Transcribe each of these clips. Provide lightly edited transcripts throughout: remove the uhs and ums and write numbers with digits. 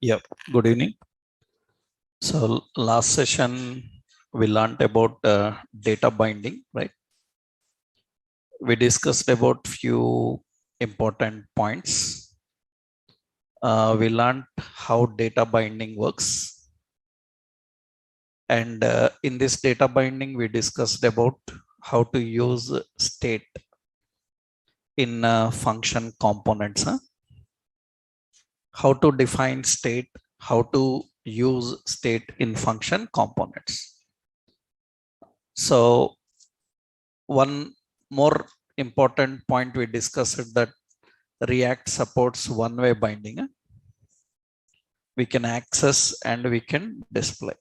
Yep. Good evening. So last session we learned about data binding, right? We discussed about few important points. We learned how data binding works, and in this data binding, we discussed about how to use state in function components. How to define state, how to use state in function components. So one more important point we discussed that React supports one-way binding. We can access and we can display.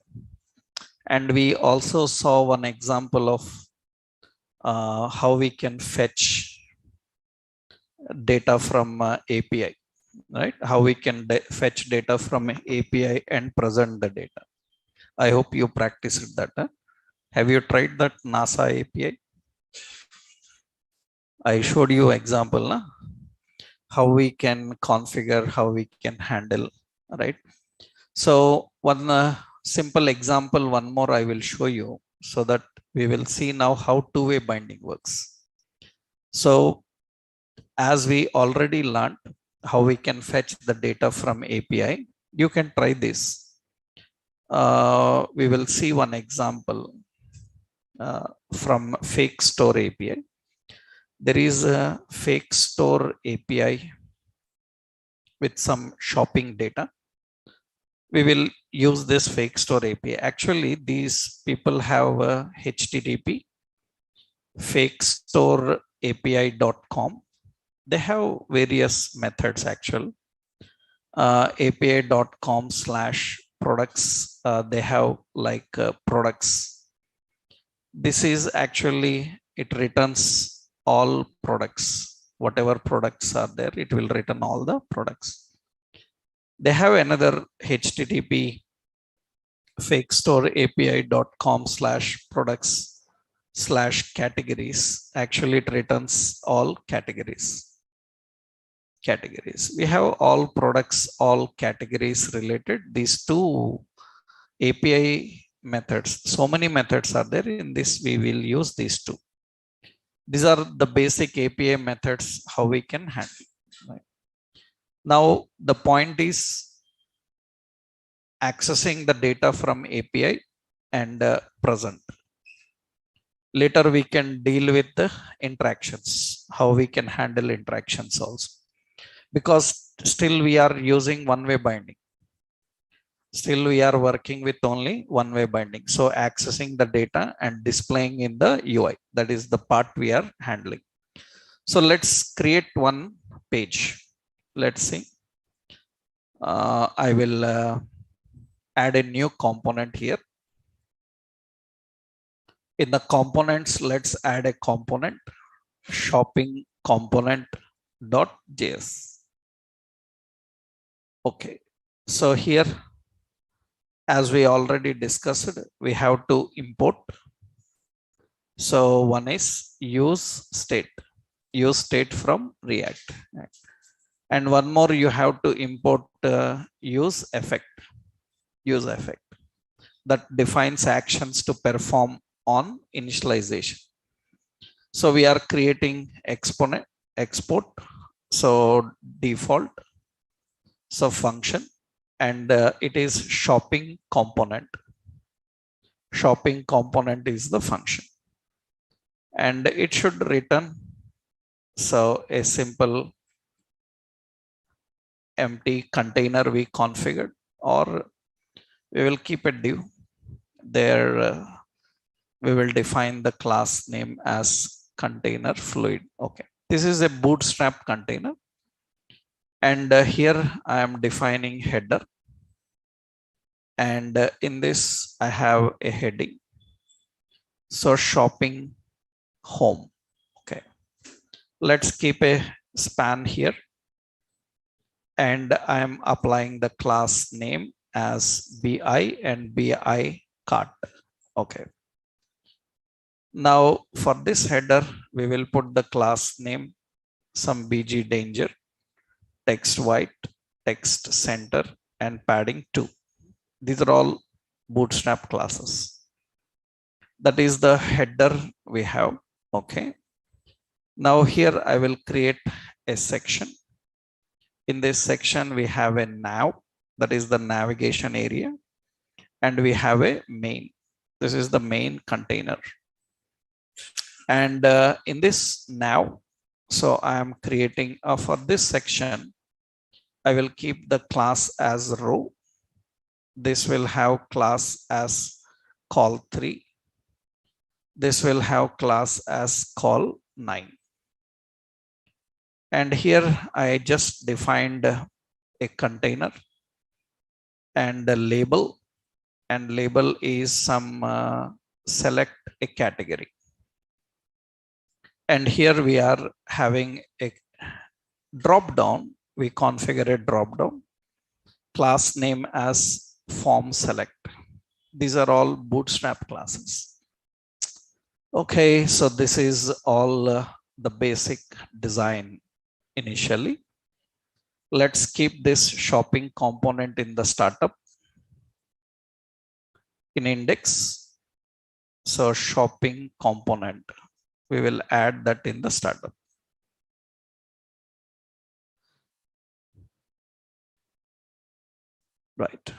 And we also saw one example of how we can fetch data from API, right? How we can fetch data from API and present the data. I hope you practiced that. Have you tried that NASA API? I showed you example, how we can configure, how we can handle, right? So one simple example, one more I will show you so that we will see now how two-way binding works. So as we already learned how we can fetch the data from API, you can try this. We will see one example from fake store API. There is a fake store API with some shopping data. We will use this fake store API. Actually, these people have a HTTP fake store API.com. They have various methods actually. API.com/products. They have like products. This is actually, it returns all products. Whatever products are there, it will return all the products. They have another HTTP fake store API.com/products/categories. Actually, it returns all categories. We have all products, all categories related. These two API methods, so many methods are there. In this, we will use these two. These are the basic API methods how we can handle. Right? Now, the point is accessing the data from API and present. Later, we can deal with the interactions, how we can handle interactions also. Because still we are using one-way binding. Still we are working with only one-way binding. So accessing the data and displaying in the UI, that is the part we are handling. So let's create one page. Let's see. I will add a new component here. In the components, let's add a component, shopping component.js. Okay, so here, as we already discussed, we have to import. So one is use state from React. And one more, you have to import use effect that defines actions to perform on initialization. So we are creating export. So default, so function, and it is shopping component. Shopping component is the function, and it should return so a simple empty container we configured, or we will keep a div there. We will define the class name as container fluid. Okay, this is a bootstrap container, and here I am defining header, and in this I have a heading. So shopping home. Okay, let's keep a span here, and I am applying the class name as BI and BI cart. Okay. Now for this header, we will put the class name, some BG danger, text white, text center, and padding 2. These are all bootstrap classes. That is the header we have. Okay. Now here I will create a section. In this section, we have a nav, that is the navigation area, and we have a main. This is the main container. And in this nav, so I am creating for this section, I will keep the class as row. This will have class as call3. This will have class as call9. And here I just defined a container and a label, and label is some select a category. And here we are having a drop down. We configure a drop down, class name as form select. These are all bootstrap classes. Okay, so this is all the basic design initially. Let's keep this shopping component in the startup in index. So shopping component, we will add that in the startup. Right.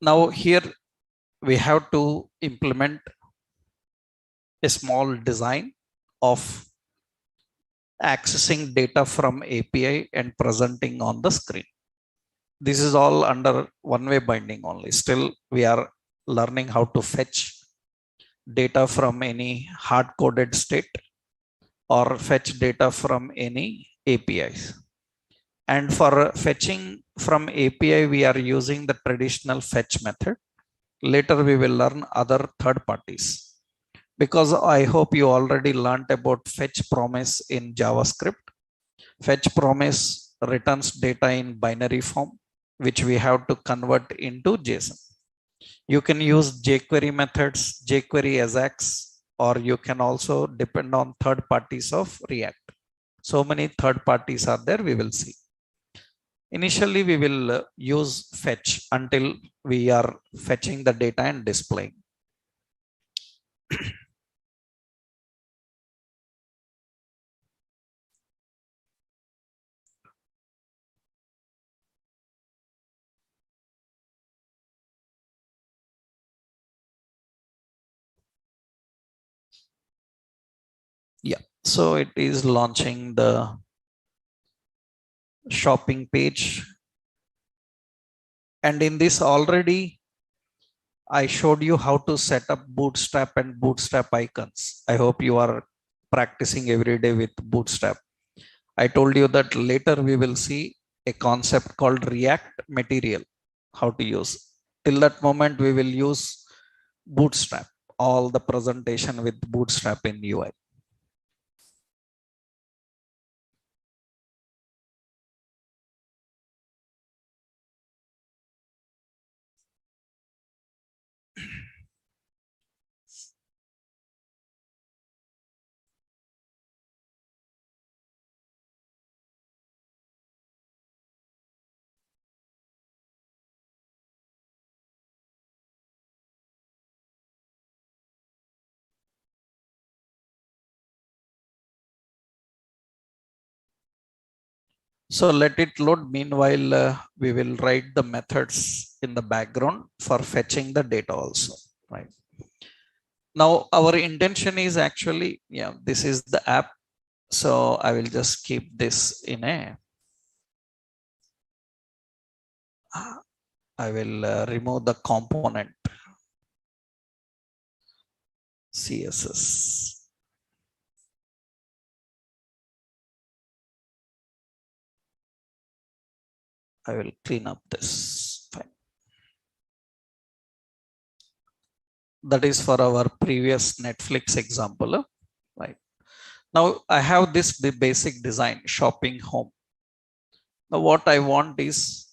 Now here we have to implement a small design of accessing data from API and presenting on the screen. This is all under one-way binding only. Still, we are learning how to fetch data from any hard-coded state or fetch data from any APIs. And for fetching from API, we are using the traditional fetch method. Later, we will learn other third parties. Because I hope you already learned about fetch promise in JavaScript. Fetch promise returns data in binary form, which we have to convert into JSON. You can use jQuery methods, jQuery Ajax, or you can also depend on third parties of React. So many third parties are there, we will see. Initially, we will use fetch until we are fetching the data and displaying. Yeah, so it is launching the shopping page. And in this already, I showed you how to set up Bootstrap and Bootstrap icons. I hope you are practicing every day with Bootstrap. I told you that later we will see a concept called React Material, how to use. Till that moment, we will use Bootstrap, all the presentation with Bootstrap in UI. So let it load. Meanwhile, we will write the methods in the background for fetching the data also, right? Now our intention is actually, yeah, this is the app. So I will just keep this in a, I will remove the component CSS. I will clean up this. Fine. That is for our previous Netflix example, right? Now I have this the basic design, shopping home. Now what I want is,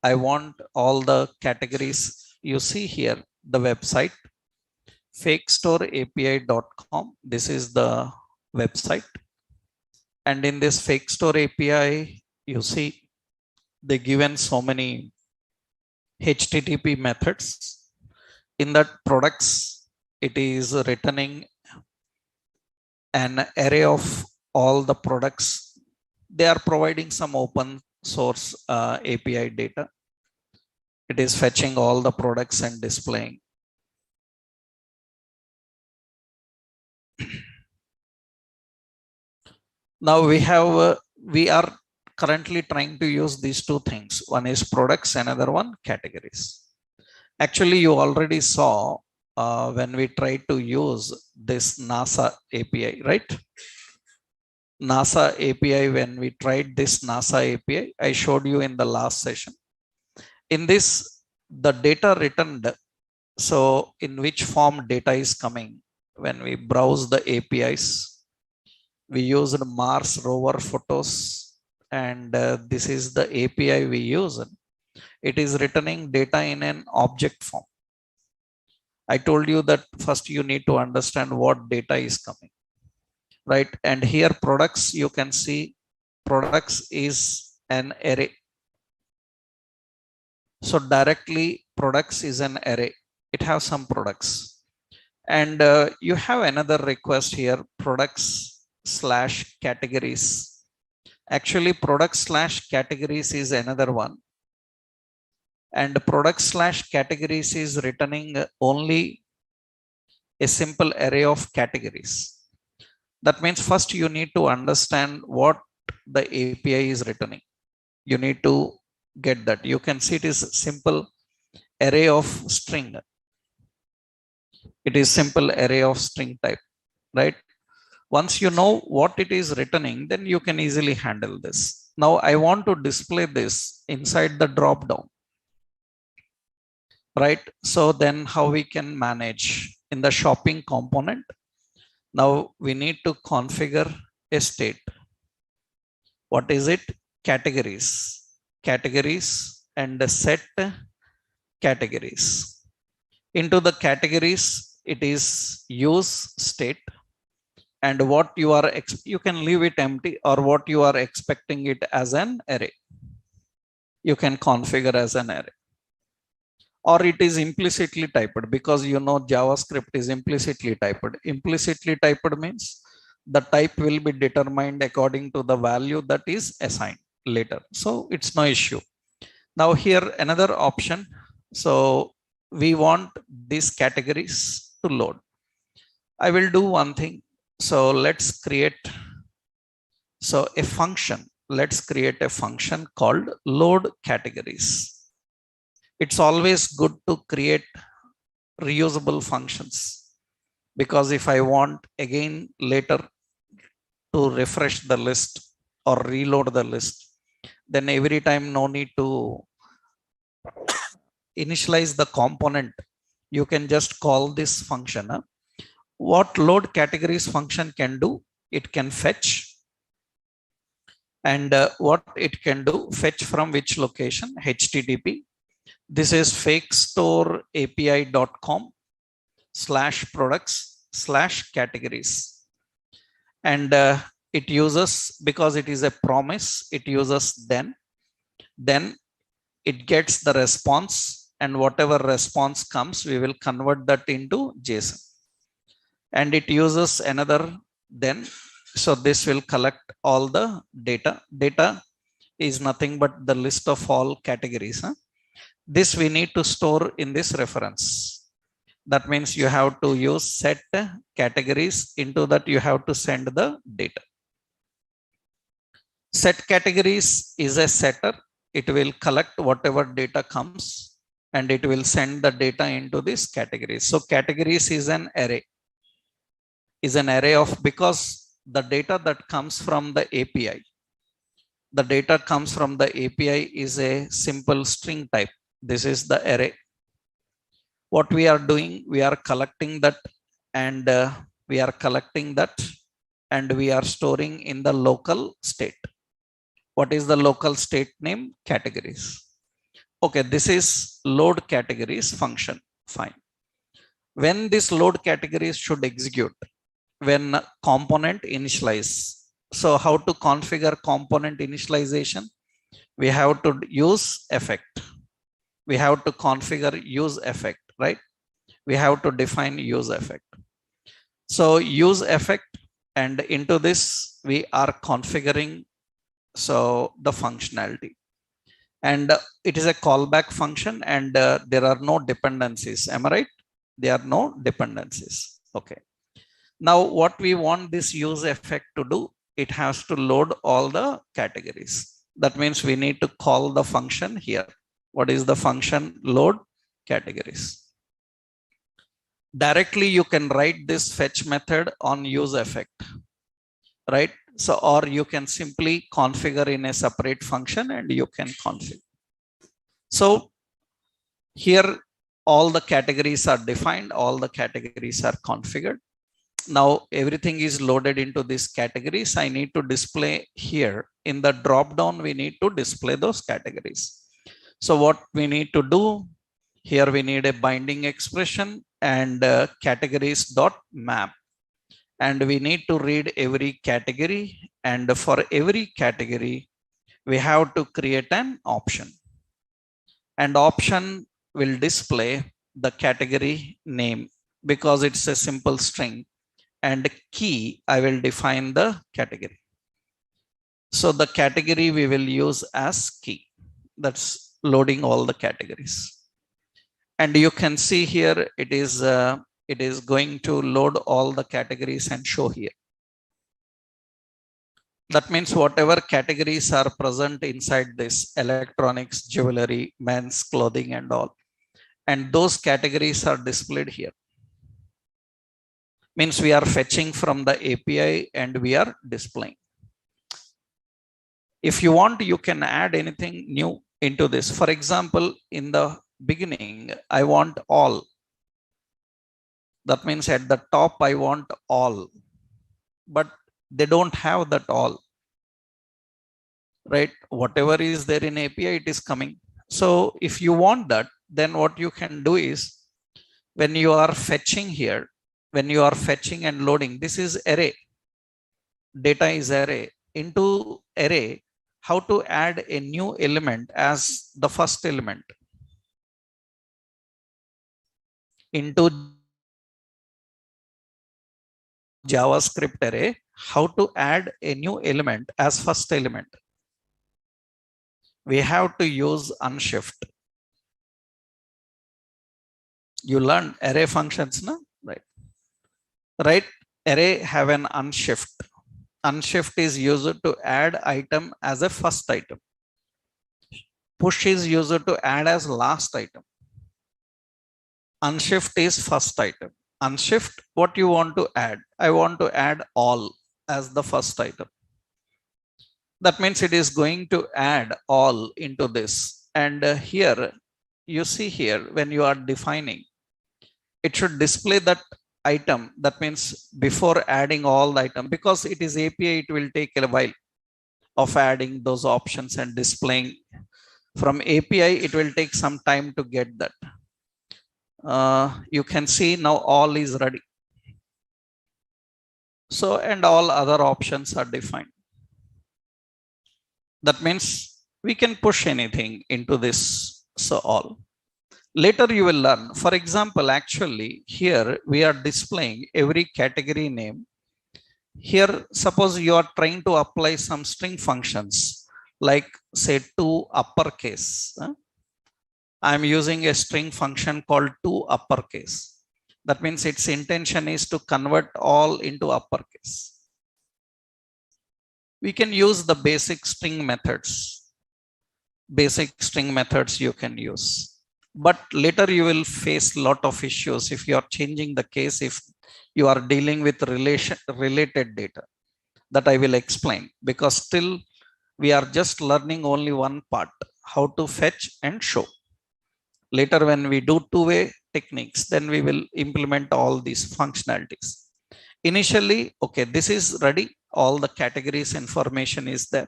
I want all the categories you see here, the website, fakestoreapi.com. This is the website. And in this fake store API, you see they given so many HTTP methods. In that products, it is returning an array of all the products. They are providing some open source API data. It is fetching all the products and displaying. Now we are currently trying to use these two things. One is products, another one categories. Actually, you already saw when we tried to use this NASA API, right? NASA API, when we tried this NASA API, I showed you in the last session. In this, the data returned, so in which form data is coming, when we browse the APIs, we used Mars rover photos, and this is the API we use. It is returning data in an object form. I told you that first you need to understand what data is coming, right? And here products, you can see products is an array. So directly products is an array. It has some products. And you have another request here, products slash categories. Actually, products slash categories is another one. And products slash categories is returning only a simple array of categories. That means first you need to understand what the API is returning. You need to get that. You can see it is simple array of string. It is simple array of string type, right? Once you know what it is returning, then you can easily handle this. Now I want to display this inside the drop down, right? So then how we can manage in the shopping component? Now we need to configure a state. What is it? Categories. Categories and set categories. Into the categories, it is use state, and what you are, you can leave it empty, or what you are expecting it as an array, you can configure as an array. Or it is implicitly typed, because you know JavaScript is implicitly typed. Implicitly typed means the type will be determined according to the value that is assigned later. So it's no issue. Now here another option. So we want these categories to load. I will do one thing. So let's create a function. Let's create a function called load categories. It's always good to create reusable functions, because if I want again later to refresh the list or reload the list, then every time no need to initialize the component. You can just call this function. What load categories function can do, it can fetch, and what it can do, fetch from which location? HTTP. This is fakestoreapi.com/products/categories. And it uses, because it is a promise, it uses then it gets the response, and whatever response comes, we will convert that into JSON. And it uses another then. So this will collect all the data. Data is nothing but the list of all categories. This we need to store in this reference. That means you have to use set categories. Into that you have to send the data. Set categories is a setter. It will collect whatever data comes, and it will send the data into this categories. So categories is an array. Is an array of, because the data that comes from the API, the data comes from the API is a simple string type. This is the array. What we are doing, we are collecting that, and we are collecting that, and we are storing in the local state. What is the local state name? Categories. Okay, this is load categories function. Fine. when this load categories should execute, when component initialize. So how to configure component initialization? We have to use effect. We have to configure use effect, right? We have to define use effect. So use effect, and into this we are configuring so the functionality, and it is a callback function, and there are no dependencies. Am I right? There are no dependencies. Okay. Now what we want this use effect to do, it has to load all the categories. That means we need to call the function here. What is the function? Load categories. Directly you can write this fetch method on use effect, right? So, or you can simply configure in a separate function and you can configure. So here all the categories are defined, all the categories are configured. Now everything is loaded into these categories. I need to display here in the drop down, we need to display those categories. So what we need to do here, we need a binding expression and categories dot map, and we need to read every category, and for every category we have to create an option, and option will display the category name because it's a simple string, and key I will define the category. So the category we will use as key. That's loading all the categories. And you can see here it is going to load all the categories and show here. That means whatever categories are present inside this electronics, jewelry, men's clothing and all, and those categories are displayed here. Means we are fetching from the API and we are displaying. If you want, you can add anything new into this. For example, in the beginning, I want all. That means at the top, I want all, but they don't have that all, right? Whatever is there in API, it is coming. So if you want that, then what you can do is, when you are fetching here, when you are fetching and loading, this is array. Data is array. Into array, how to add a new element as the first element? Into JavaScript array, how to add a new element as first element? We have to use unshift. You learn array functions, no? Right? Right? Array have an unshift. Unshift is used to add item as a first item. Push is used to add as last item. Unshift is first item. Unshift, what you want to add? I want to add all as the first item. That means it is going to add all into this. And here, you see here, when you are defining, it should display that item. That means before adding all the item, because it is API, it will take a while of adding those options and displaying. From API, it will take some time to get that. You can see now all is ready. So, and all other options are defined. That means we can push anything into this. So all. Later you will learn. For example, actually here we are displaying every category name. Here, suppose you are trying to apply some string functions, like say to uppercase. I am using a string function called to uppercase. That means its intention is to convert all into uppercase. We can use the basic string methods. Basic string methods you can use. But later you will face a lot of issues if you are changing the case, if you are dealing with related data. That I will explain, because still we are just learning only one part, how to fetch and show. Later when we do two-way techniques, then we will implement all these functionalities. Initially, okay, this is ready. All the categories information is there.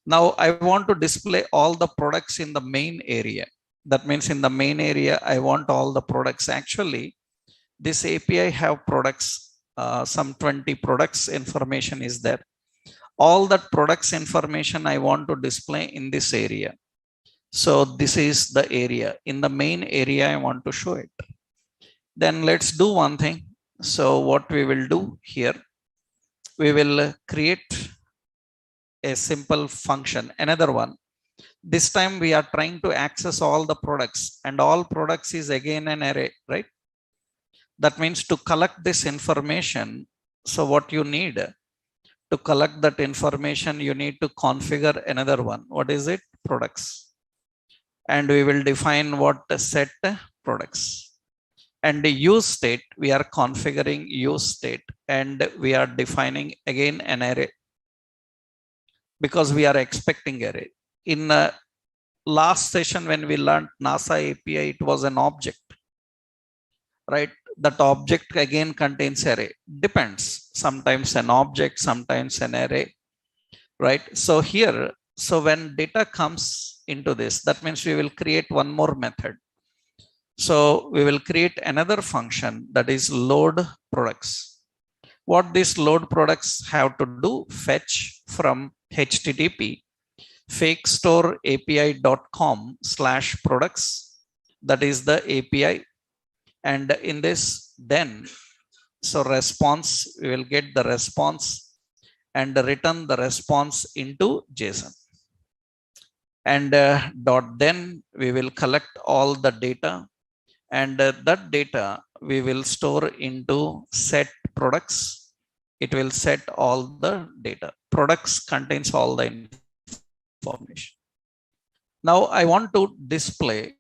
Now I want to display all the products in the main area. That means in the main area, I want all the products. Actually, this API have products, some 20 products information is there. All that products information I want to display in this area. So this is the area. In the main area, I want to show it. Then let's do one thing. So what we will do here, we will create a simple function, another one. This time we are trying to access all the products, and all products is again an array, right? That means to collect this information. So what you need to collect that information, you need to configure another one. What is it? Products. And we will define what set products. And the use state, we are configuring use state, and we are defining again an array because we are expecting array. In last session when we learned NASA API, it was an object, right? That object again contains array. Depends. Sometimes an object, sometimes an array, right? So here, so when data comes into this, that means we will create one more method. So we will create another function, that is load products. What these load products have to do? Fetch from HTTP fakestoreapi.com/products. That is the API. And in this, then, so response, we will get the response and return the response into JSON. And then we will collect all the data, and that data we will store into set products. It will set all the data. Products contains all the information. Now I want to display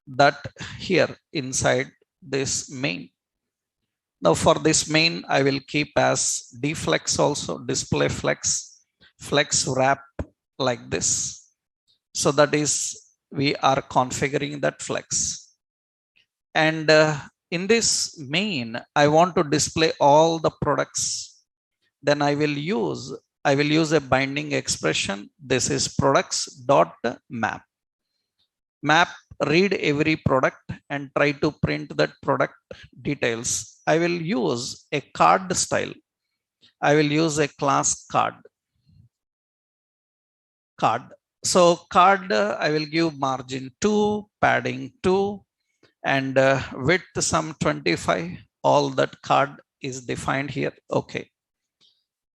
that here inside this main. Now for this main, I will keep as dflex also, display flex, flex wrap like this. So that is, we are configuring that flex. And in this main, I want to display all the products. Then I will use a binding expression. This is products dot map. Map, read every product and try to print that product details. I will use a card style. I will use a class card. So card, I will give margin 2, padding 2, and width some 25. All that card is defined here. Okay.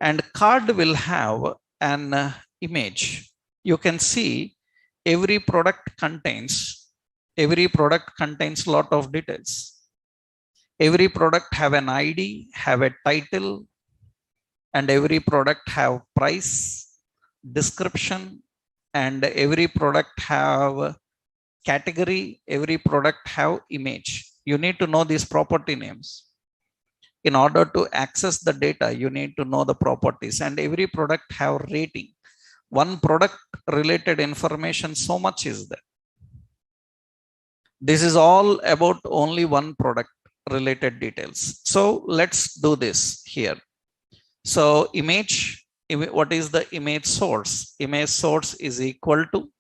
And card will have an image. You can see every product contains lot of details. Every product have an ID, have a title, and every product have price, description, and every product have category, every product have image. You need to know these property names. In order to access the data, you need to know the properties, and every product have rating. One product related information, so much is there. This is all about only one product related details. So let's do this here. So image, what is the image source? Image source is equal to,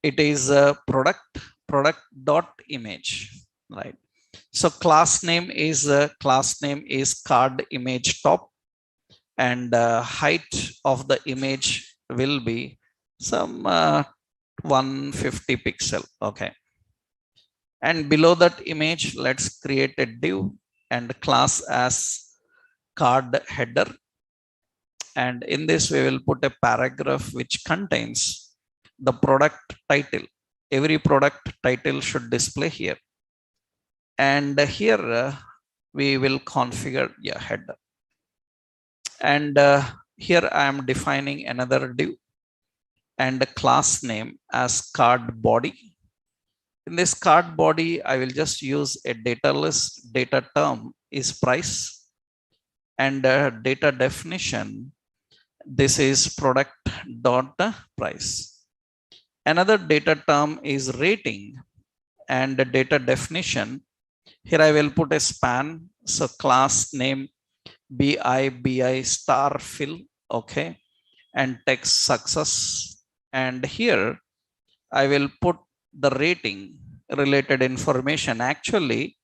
it is a product dot image, right? So class name is card image top, and height of the image will be some 150 pixel. Okay. And below that image, let's create a div and class as card header. And in this, we will put a paragraph which contains the product title. Every product title should display here. And here we will configure header. And here I am defining another div and a class name as card body. In this card body, I will just use a data list. Data term is price, and data definition, this is product dot price. Another data term is rating, and the data definition, here I will put a span. So class name BI star fill, okay, and text success. And here I will put the rating related information. Actually,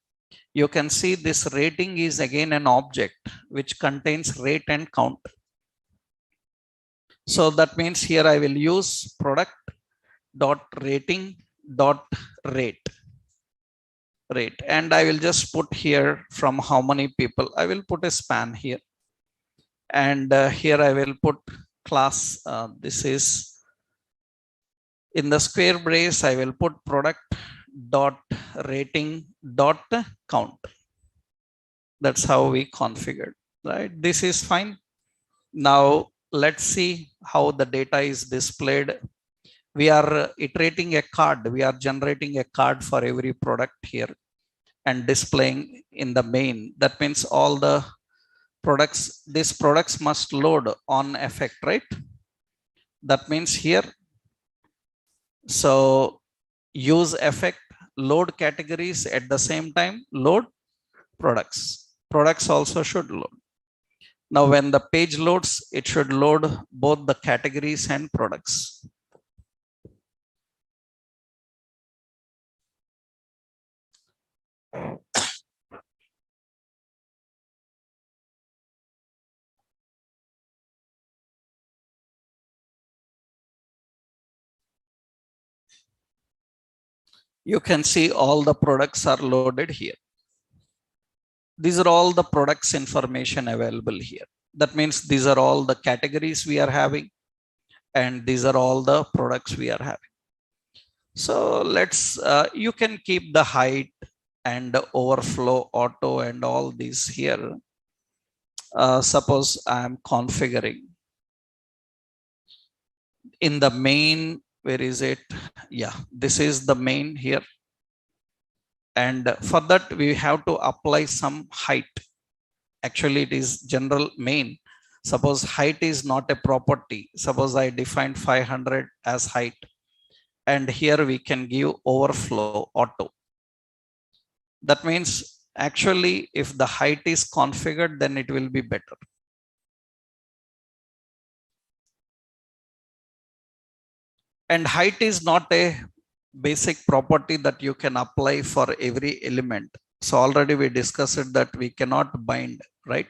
you can see this rating is again an object which contains rate and count. So that means here I will use product dot rating dot rate rate, and I will just put here from how many people. I will put a span here, and here I will put class. This is in the square brace. I will put product dot rating dot count. That's how we configured, right? This is fine. Now let's see how the data is displayed. We are iterating a card. We are generating a card for every product here and displaying in the main. That means all the products, these products must load on effect, right? That means here, so use effect, load categories, at the same time load products. Products also should load. Now when the page loads, it should load both the categories and products. You can see all the products are loaded here. These are all the products information available here. That means these are all the categories we are having, and these are all the products we are having. So let's, you can keep the height and overflow auto and all these here. Suppose I am configuring in the main. Where is it? Yeah, this is the main here. And for that, we have to apply some height. Actually, it is general main. Suppose height is not a property. Suppose I defined 500 as height. And here we can give overflow auto. That means actually, if the height is configured, then it will be better. And height is not a basic property that you can apply for every element. So already we discussed that we cannot bind, right?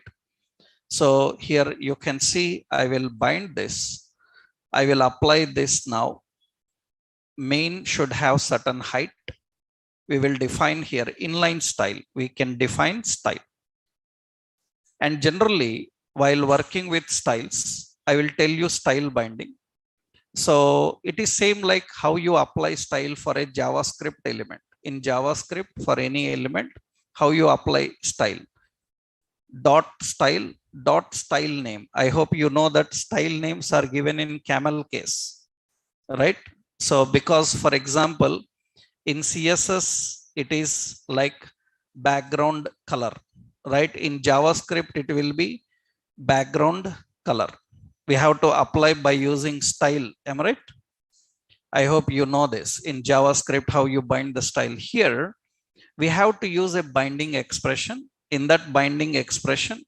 So here you can see I will bind this. I will apply this now. Main should have certain height. We will define here inline style. We can define style. And generally, while working with styles, I will tell you style binding. So it is same like how you apply style for a JavaScript element. In JavaScript, for any element, how you apply style. Dot style name. I hope you know that style names are given in camel case, right? So because, for example, in CSS, it is like background color, right? In JavaScript, it will be background color. We have to apply by using style. Am I right? I hope you know this. In JavaScript, how you bind the style. Here, we have to use a binding expression. In that binding expression,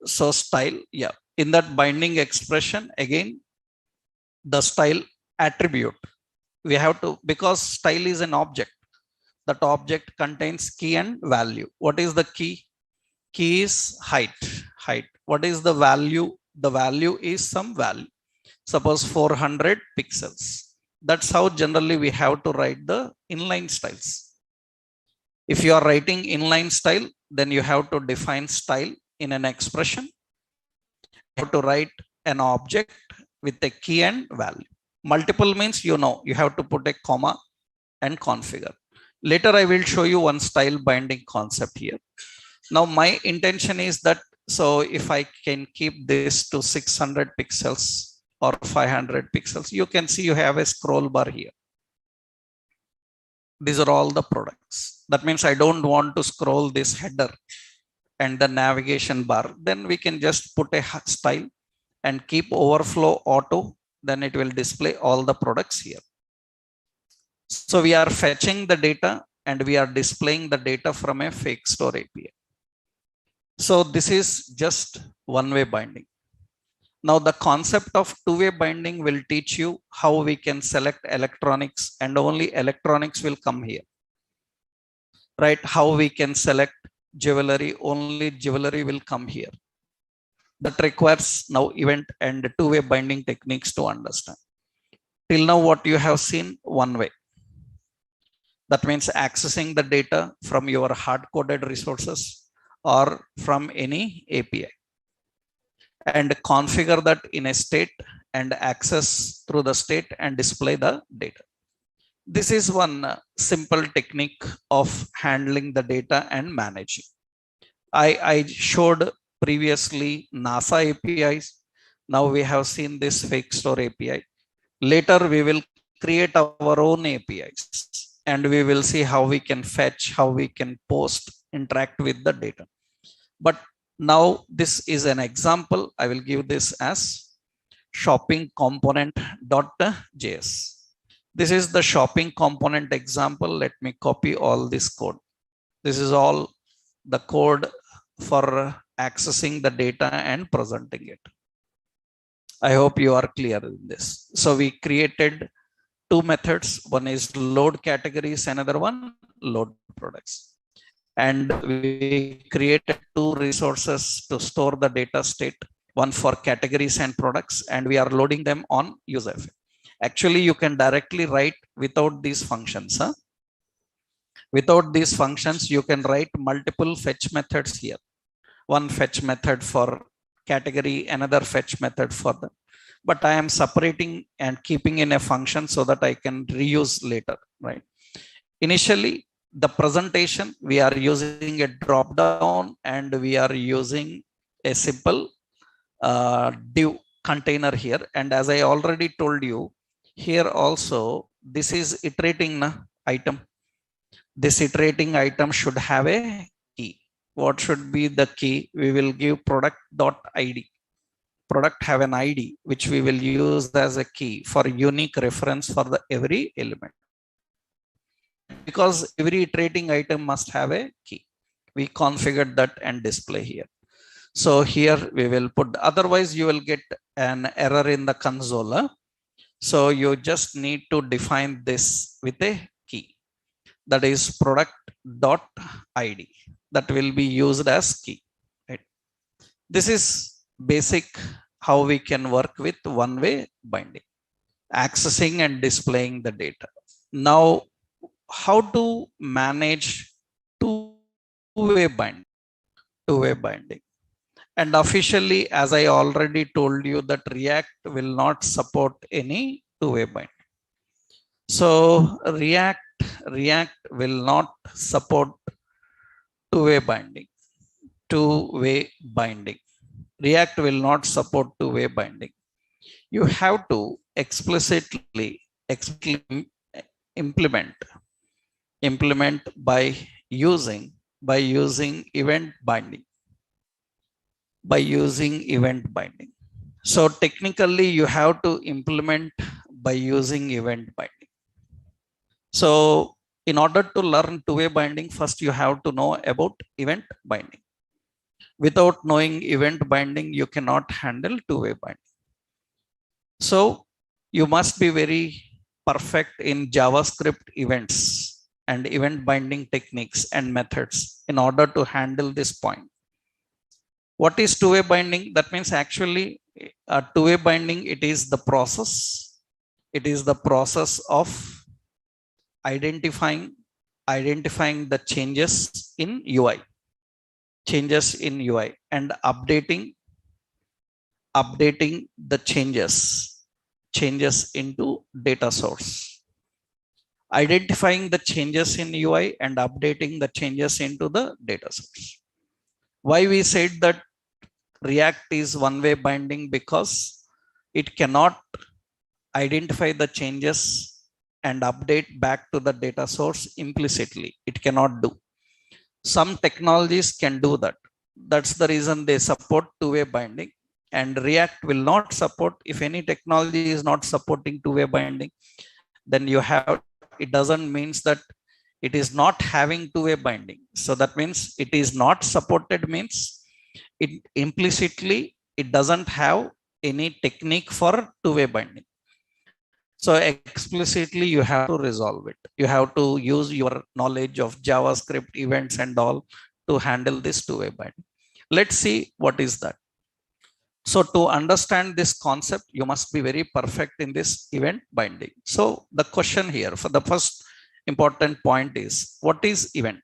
so style, yeah. In that binding expression, again, the style attribute. We have to, because style is an object. That object contains key and value. What is the key? Key is height. Height. What is the value? The value is some value. Suppose 400 pixels. That's how generally we have to write the inline styles. If you are writing inline style, then you have to define style in an expression. You have to write an object with a key and value. Multiple means, you know, you have to put a comma and configure. Later, I will show you one style binding concept here. Now, my intention is that, so if I can keep this to 600 pixels or 500 pixels, you can see you have a scroll bar here. These are all the products. That means I don't want to scroll this header and the navigation bar. Then we can just put a style and keep overflow auto. Then it will display all the products here. So we are fetching the data and we are displaying the data from a fake store API. So this is just one-way binding. Now the concept of two-way binding will teach you how we can select electronics, and only electronics will come here. right? How we can select jewelry, only jewelry will come here. That requires now event and two-way binding techniques to understand. Till now, what you have seen, one way. That means accessing the data from your hard-coded resources or from any API, and configure that in a state and access through the state and display the data. This is one simple technique of handling the data and managing. I showed previously NASA APIs. Now we have seen this fake store API. Later we will create our own APIs and we will see how we can fetch, how we can post, interact with the data. But now this is an example. I will give this as shopping component.js. This is the shopping component example. Let me copy all this code. This is all the code for accessing the data and presenting it. I hope you are clear in this. So we created two methods. One is load categories, another one load products. And we created two resources to store the data state, one for categories and products, and we are loading them on UseFA. Actually, you can directly write without these functions. Without these functions, you can write multiple fetch methods here. One fetch method for category, another fetch method for them. But I am separating and keeping in a function so that I can reuse later, right? Initially, the presentation, we are using a drop down and we are using a simple div container here. And as I already told you, here also, this is iterating item. This iterating item should have a key. What should be the key? We will give product.id. Product have an ID, which we will use as a key for unique reference for the every element. Because every iterating item must have a key. We configured that and display here. So here we will put, otherwise you will get an error in the console. So you just need to define this with a key. That is product.id. That will be used as key. Right? This is basic how we can work with one-way binding, accessing and displaying the data. Now, how to manage two-way binding? Two-way binding. And officially, as I already told you, that React will not support any two-way binding. So React will not support two-way binding. Two-way binding. React will not support two-way binding. You have to explicitly implement by using event binding. So technically you have to implement by using event binding. So in order to learn two-way binding, first you have to know about event binding. Without knowing event binding, you cannot handle two-way binding. So you must be very perfect in JavaScript events and event binding techniques and methods in order to handle this point. What is two-way binding? That means actually two-way binding, it is the process. It is the process of identifying the changes in UI. Changes in UI and updating the changes into data source. Identifying the changes in UI and updating the changes into the data source. Why we said that React is one-way binding? Because it cannot identify the changes and update back to the data source implicitly. It cannot do. Some technologies can do that. That's the reason they support two-way binding, and React will not support. If any technology is not supporting two-way binding, then you have, it doesn't mean that it is not having two-way binding. So that means it is not supported means it implicitly it doesn't have any technique for two-way binding. So explicitly you have to resolve it. You have to use your knowledge of JavaScript events and all to handle this two-way binding. Let's see what is that. So to understand this concept, you must be very perfect in this event binding. So the question here for the first important point is, what is event?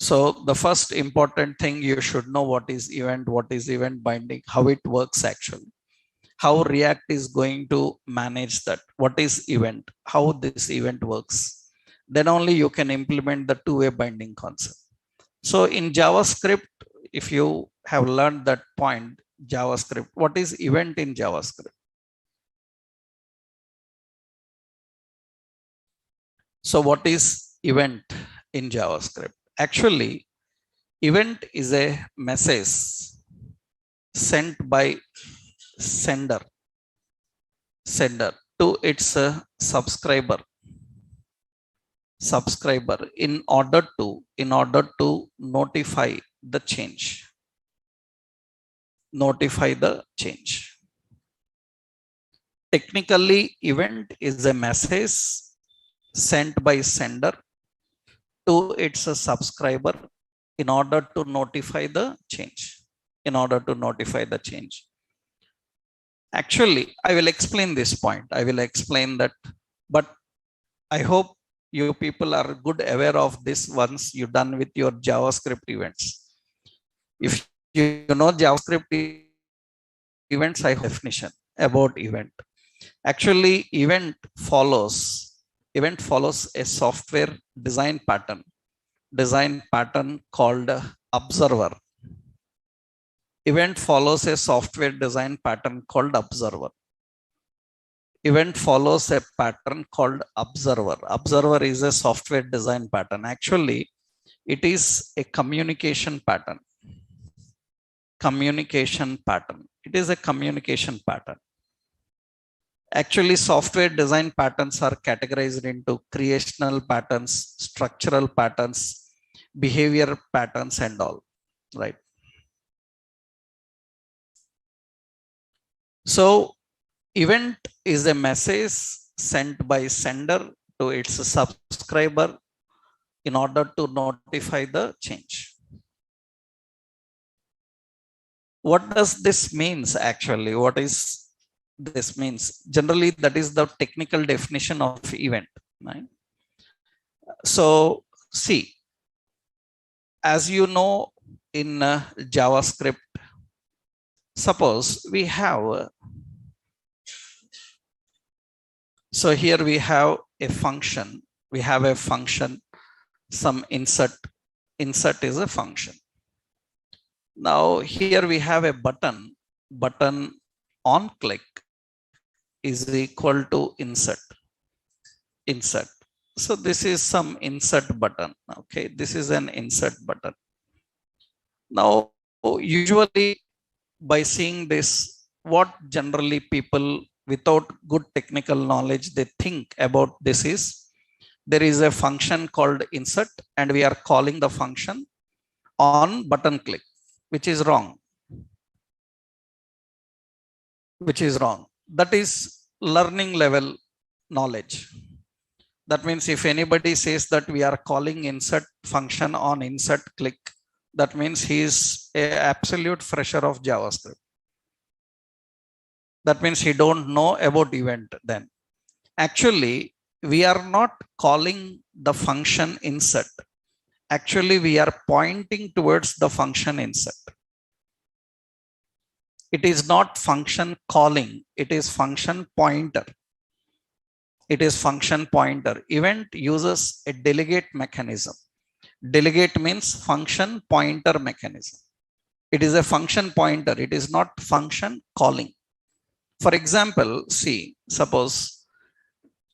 So the first important thing you should know, what is event binding, how it works actually, how React is going to manage that, what is event, how this event works. Then only you can implement the two-way binding concept. So in JavaScript, if you have learned that point, JavaScript, what is event in JavaScript? So what is event in JavaScript? Actually, event is a message sent by sender to its subscriber in order to notify the change. Technically, event is a message sent by sender to its subscriber in order to notify the change. Actually, I will explain this point. I will explain that, but I hope you people are good aware of this once you're done with your JavaScript events. If you know JavaScript events, I have definition about event. Actually, event follows a software design pattern called observer. Event follows a software design pattern called observer. Event follows a pattern called observer. Observer is a software design pattern. Actually, it is a communication pattern. It is a communication pattern. Actually, software design patterns are categorized into creational patterns, structural patterns, behavior patterns, and all, right? So event is a message sent by sender to its subscriber in order to notify the change. What does this means actually? What is this means? Generally, that is the technical definition of event, right? So see, as you know, in JavaScript, suppose we have so here we have a function. Some insert is a function. Now here we have a button on click is equal to insert. So this is some insert button. Okay, this is an insert button. Now usually by seeing this, what generally people without good technical knowledge they think about this is, there is a function called insert and we are calling the function on button click, which is wrong. That is learning level knowledge. That means if anybody says that we are calling insert function on insert click, that means he is an absolute fresher of JavaScript. That means he don't know about event then. Actually, we are not calling the function insert. Actually, we are pointing towards the function insert. It is not function calling, it is function pointer. Event uses a delegate mechanism. Delegate means function pointer mechanism. It is a function pointer, it is not function calling. For example, see, suppose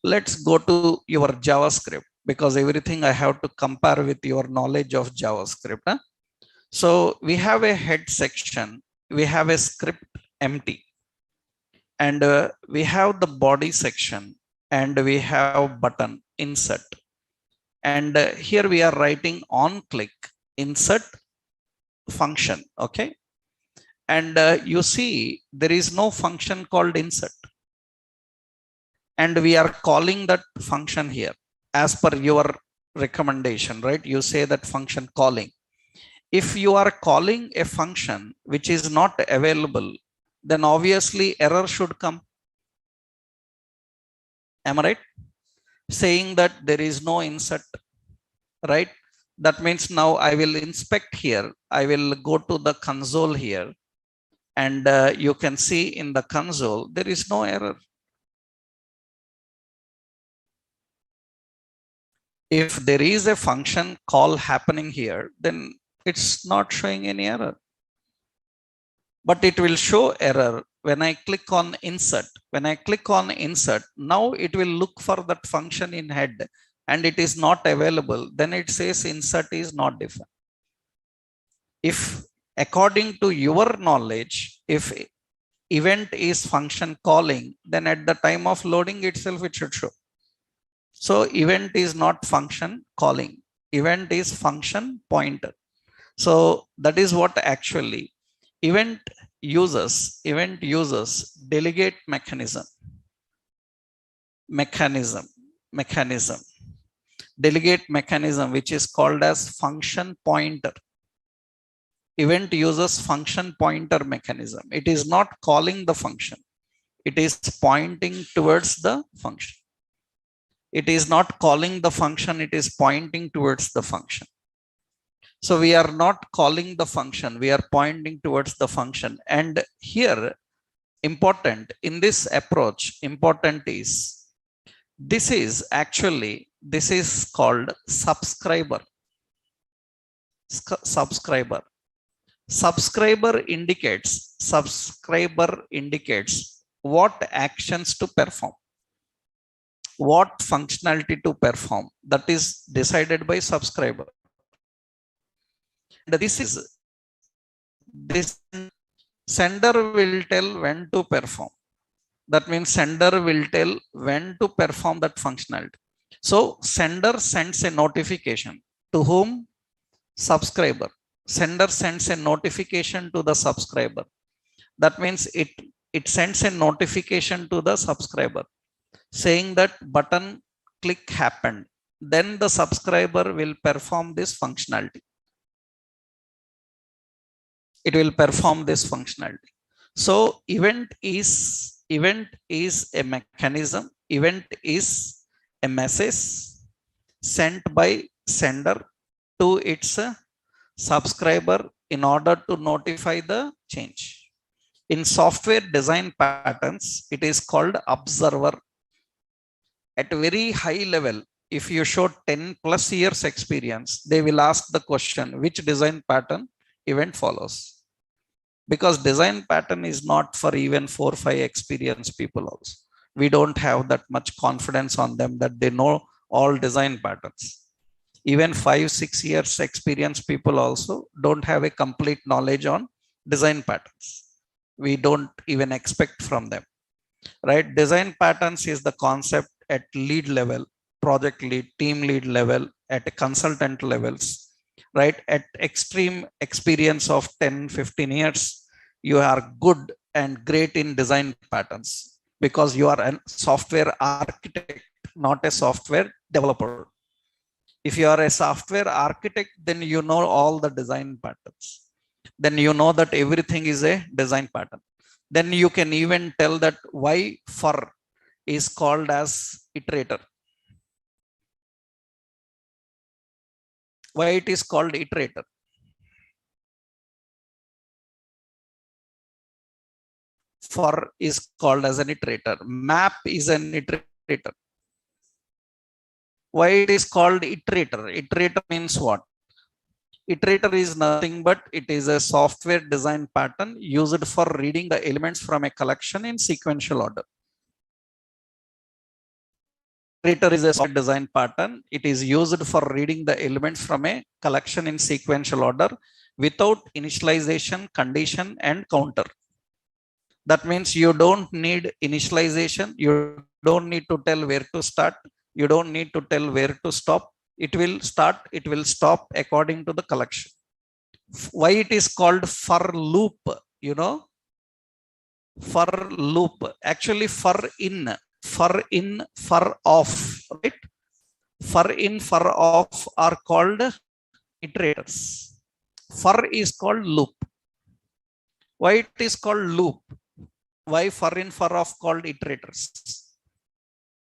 let's go to your JavaScript, because everything I have to compare with your knowledge of JavaScript. So we have a head section, we have a script empty, and we have the body section, and we have button insert. And here we are writing on click insert function. Okay. And you see, there is no function called insert. And we are calling that function here as per your recommendation, right? You say that function calling. If you are calling a function which is not available, then obviously error should come. Am I right? Saying that there is no insert, right? That means now I will inspect here. I will go to the console here, and you can see in the console, there is no error. If there is a function call happening here, then it's not showing any error. But it will show error when I click on insert. When I click on insert, now it will look for that function in head and it is not available. Then it says insert is not defined. If according to your knowledge, if event is function calling, then at the time of loading itself, it should show. So event is not function calling. Event is function pointer. So that is what actually event uses delegate mechanism, delegate mechanism, which is called as function pointer. Event uses function pointer mechanism. It is not calling the function. It is pointing towards the function. It is not calling the function. It is pointing towards the function. So we are not calling the function. We are pointing towards the function. And here, important in this approach, important is, this is called subscriber. Subscriber indicates what actions to perform, what functionality to perform. That is decided by subscriber. And this sender will tell when to perform. That means sender will tell when to perform that functionality. So sender sends a notification to whom? Subscriber. Sender sends a notification to the subscriber. That means it sends a notification to the subscriber saying that button click happened. Then the subscriber will perform this functionality. It will perform this functionality. So event is a mechanism. Event is a message sent by sender to its subscriber in order to notify the change. In software design patterns, it is called observer. At a very high level, if you show 10 plus years experience, they will ask the question, which design pattern event follows? Because design pattern is not for even 4 or 5 experienced people also. We don't have that much confidence on them that they know all design patterns. Even 5-6 years experienced people also don't have a complete knowledge on design patterns. We don't even expect from them, right? Design patterns is the concept at lead level, project lead, team lead level, at consultant levels, right? At extreme experience of 10-15 years, you are good and great in design patterns because you are a software architect, not a software developer. If you are a software architect, then you know all the design patterns. Then you know that everything is a design pattern. Then you can even tell that why for is called as iterator. Why it is called iterator? For is called as an iterator. Map is an iterator. Why it is called iterator? Iterator means what? Iterator is nothing but it is a software design pattern used for reading the elements from a collection in sequential order. Iterator is a software design pattern. It is used for reading the elements from a collection in sequential order without initialization, condition, and counter. That means you don't need initialization. You don't need to tell where to start. You don't need to tell where to stop. It will start, it will stop according to the collection. Why it is called for loop? You know, for loop, actually for in, for off, right? For in, for off are called iterators. For is called loop. Why it is called loop? Why for in, for off called iterators?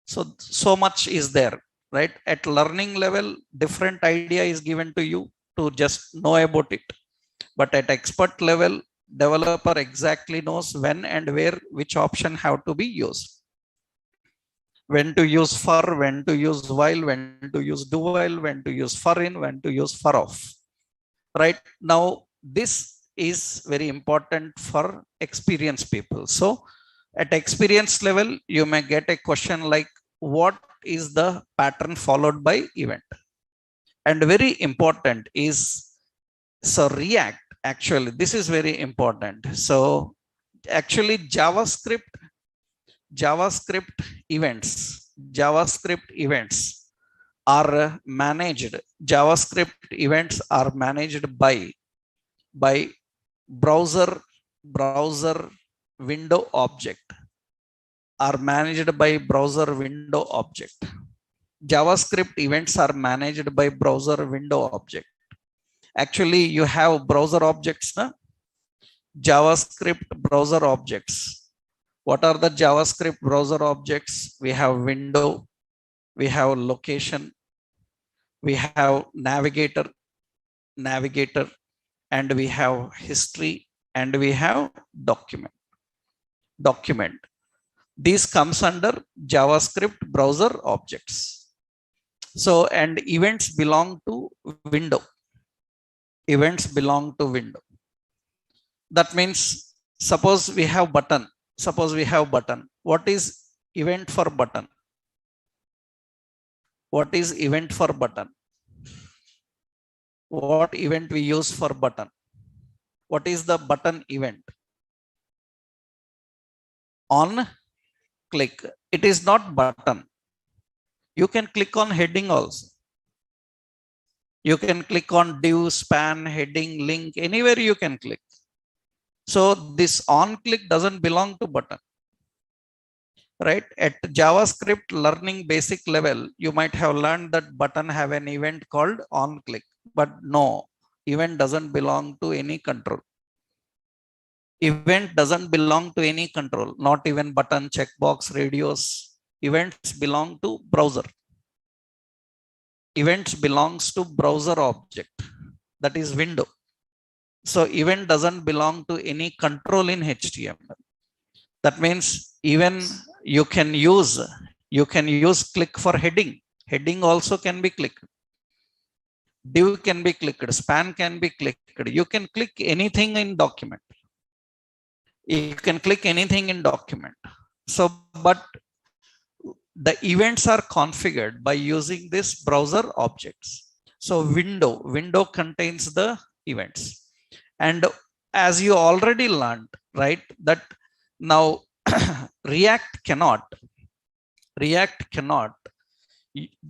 So much is there, right? At learning level, different idea is given to you to just know about it. But at expert level, developer exactly knows when and where which option have to be used. When to use for, when to use while, when to use do while, when to use for in, when to use for off. Right now, this is very important for experienced people. So at experience level, you may get a question like, what is the pattern followed by event? And very important is, so React, actually, this is very important. So actually JavaScript events are managed. JavaScript events are managed by browser window object, are managed by browser window object. JavaScript events are managed by browser window object. Actually, you have browser objects, na? JavaScript browser objects. What are the JavaScript browser objects? We have window, we have location, we have navigator, and we have history, and we have document. This comes under JavaScript browser objects. So, and events belong to window. Events belong to window. That means, suppose we have button. What is event for button? What is event for button? What event we use for button? What is the button event? On click. It is not button. You can click on heading also. You can click on div, span, heading, link, anywhere you can click. So this on click doesn't belong to button. Right? At JavaScript learning basic level, you might have learned that button have an event called on click, but no, event doesn't belong to any control. Event doesn't belong to any control, not even button, checkbox, radios. Events belong to browser. Events belongs to browser object, that is window. So event doesn't belong to any control in HTML. That means even you can use click for heading. Heading also can be clicked. Div can be clicked, span can be clicked. You can click anything in document. You can click anything in document. So, but the events are configured by using this browser objects. So window contains the events. And as you already learned, right, that now React cannot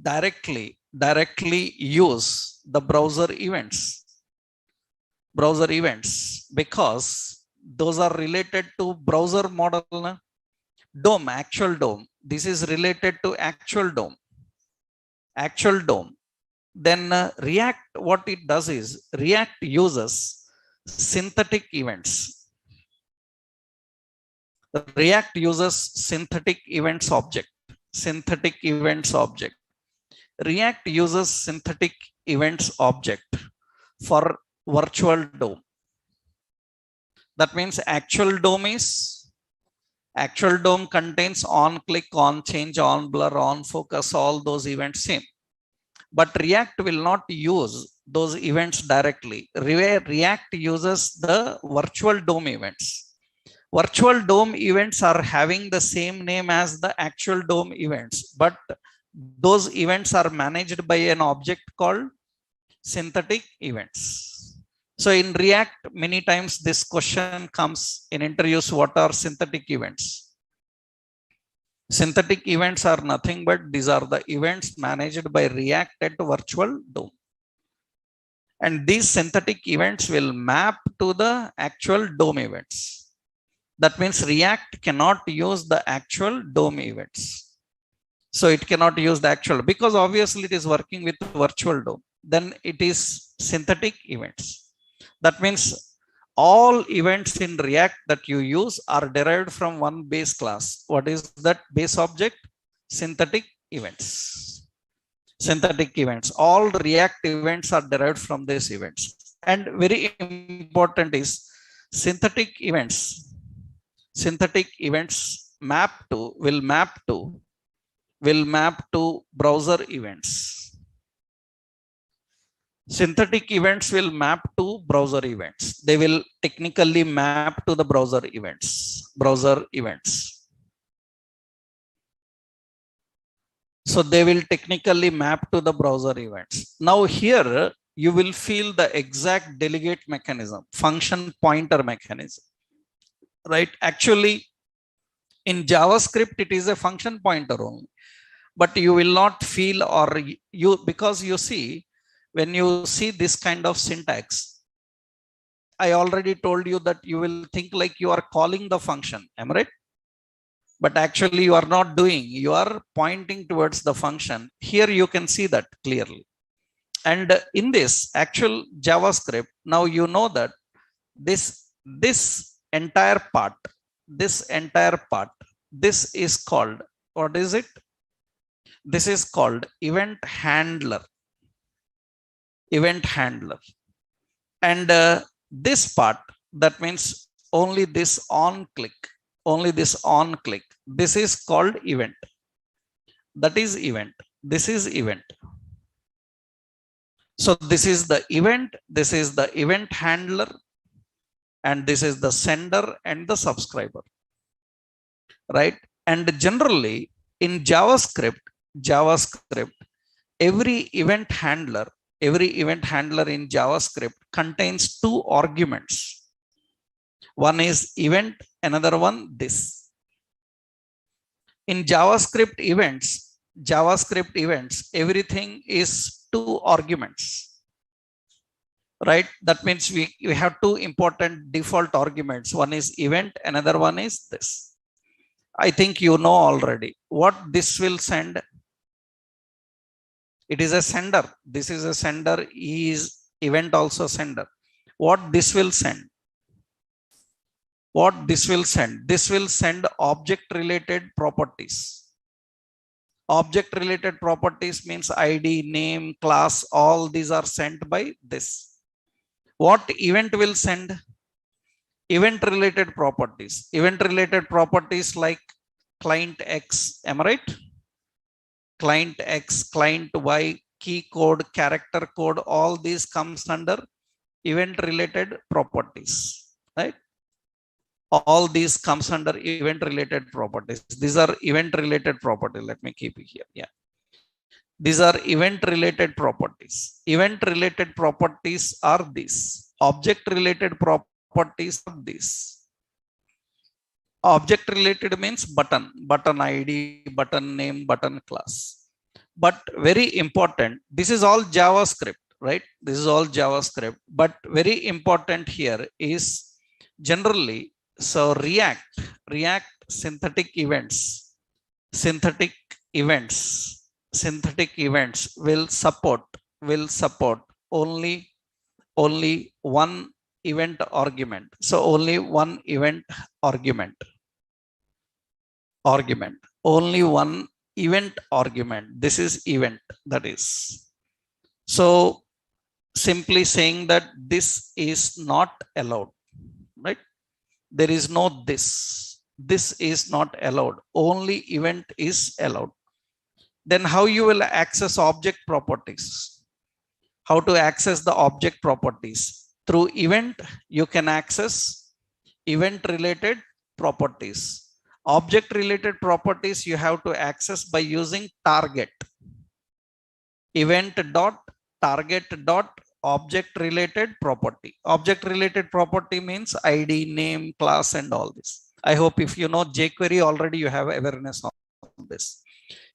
directly use the browser events because those are related to browser model. DOM, actual DOM. This is related to actual DOM. Then React, what it does is, React uses synthetic events. React uses synthetic events object. React uses synthetic events object for virtual DOM. That means actual DOM contains on click, on change, on blur, on focus, all those events same. But React will not use those events directly. React uses the virtual DOM events. Virtual DOM events are having the same name as the actual DOM events, but those events are managed by an object called synthetic events. So in React, many times this question comes in interviews, what are synthetic events? Synthetic events are nothing but these are the events managed by React at virtual DOM. And these synthetic events will map to the actual DOM events. That means React cannot use the actual DOM events. So it cannot use the actual, because obviously it is working with virtual DOM. Then it is synthetic events. That means all events in React that you use are derived from one base class. What is that base object? Synthetic events. Synthetic events. All React events are derived from these events. And very important is synthetic events. Synthetic events will map to browser events. Synthetic events will map to browser events. They will technically map to the browser events. So they will technically map to the browser events. Now here you will feel the exact delegate mechanism, function pointer mechanism, right? Actually, in JavaScript, it is a function pointer only, but you will not feel, or because you see, when you see this kind of syntax, I already told you that you will think like you are calling the function, am I right? But actually you are not doing, you are pointing towards the function. Here you can see that clearly. And in this actual JavaScript, now you know that this entire part, this is called, what is it? This is called event handler. And this part, that means only this on click, this is called event. That is event. This is event. So this is the event, this is the event handler, and this is the sender and the subscriber, right? And generally in JavaScript, every event handler in JavaScript contains two arguments. One is event, another one this. In JavaScript events, everything is two arguments, right? That means we have two important default arguments. One is event, another one is this. I think you know already what this will send. It is a sender. This is a sender. Is event also sender? What this will send? This will send object related properties. Object related properties means ID, name, class, all these are sent by this. What event will send? Event related properties. Event related properties like client X, am I right? Client X, client Y, key code, character code, all these comes under event related properties, right? All these comes under event related properties. These are event related properties. Let me keep it here. Yeah. These are event related properties. Event related properties are these. Object related properties are these. Object related means button ID, button name, button class. But very important, this is all JavaScript, right? This is all JavaScript. But very important here is generally, so React synthetic events will support only one event argument. So only one event argument. Only one event argument. This is event, that is. So simply saying that this is not allowed, right? There is no this. This is not allowed. Only event is allowed. Then how you will access object properties? How to access the object properties? Through event, you can access event related properties. Object related properties you have to access by using target. Event dot target dot object related property. Object related property means ID, name, class, and all this. I hope if you know jQuery already, you have awareness on this.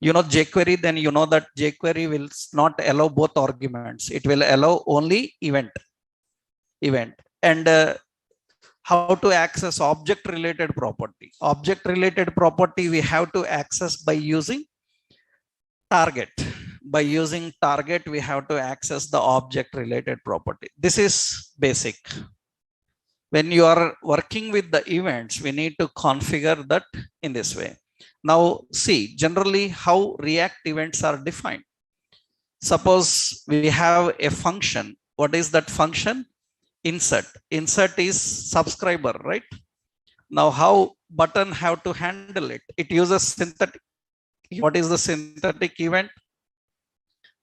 You know jQuery, then you know that jQuery will not allow both arguments. It will allow only event. And how to access object related property. Object related property we have to access by using target. By using target, we have to access the object related property. This is basic. When you are working with the events, we need to configure that in this way. Now see, generally how React events are defined. Suppose we have a function. What is that function? Insert. Insert is subscriber, right? Now how button have to handle it? It uses synthetic. What is the synthetic event?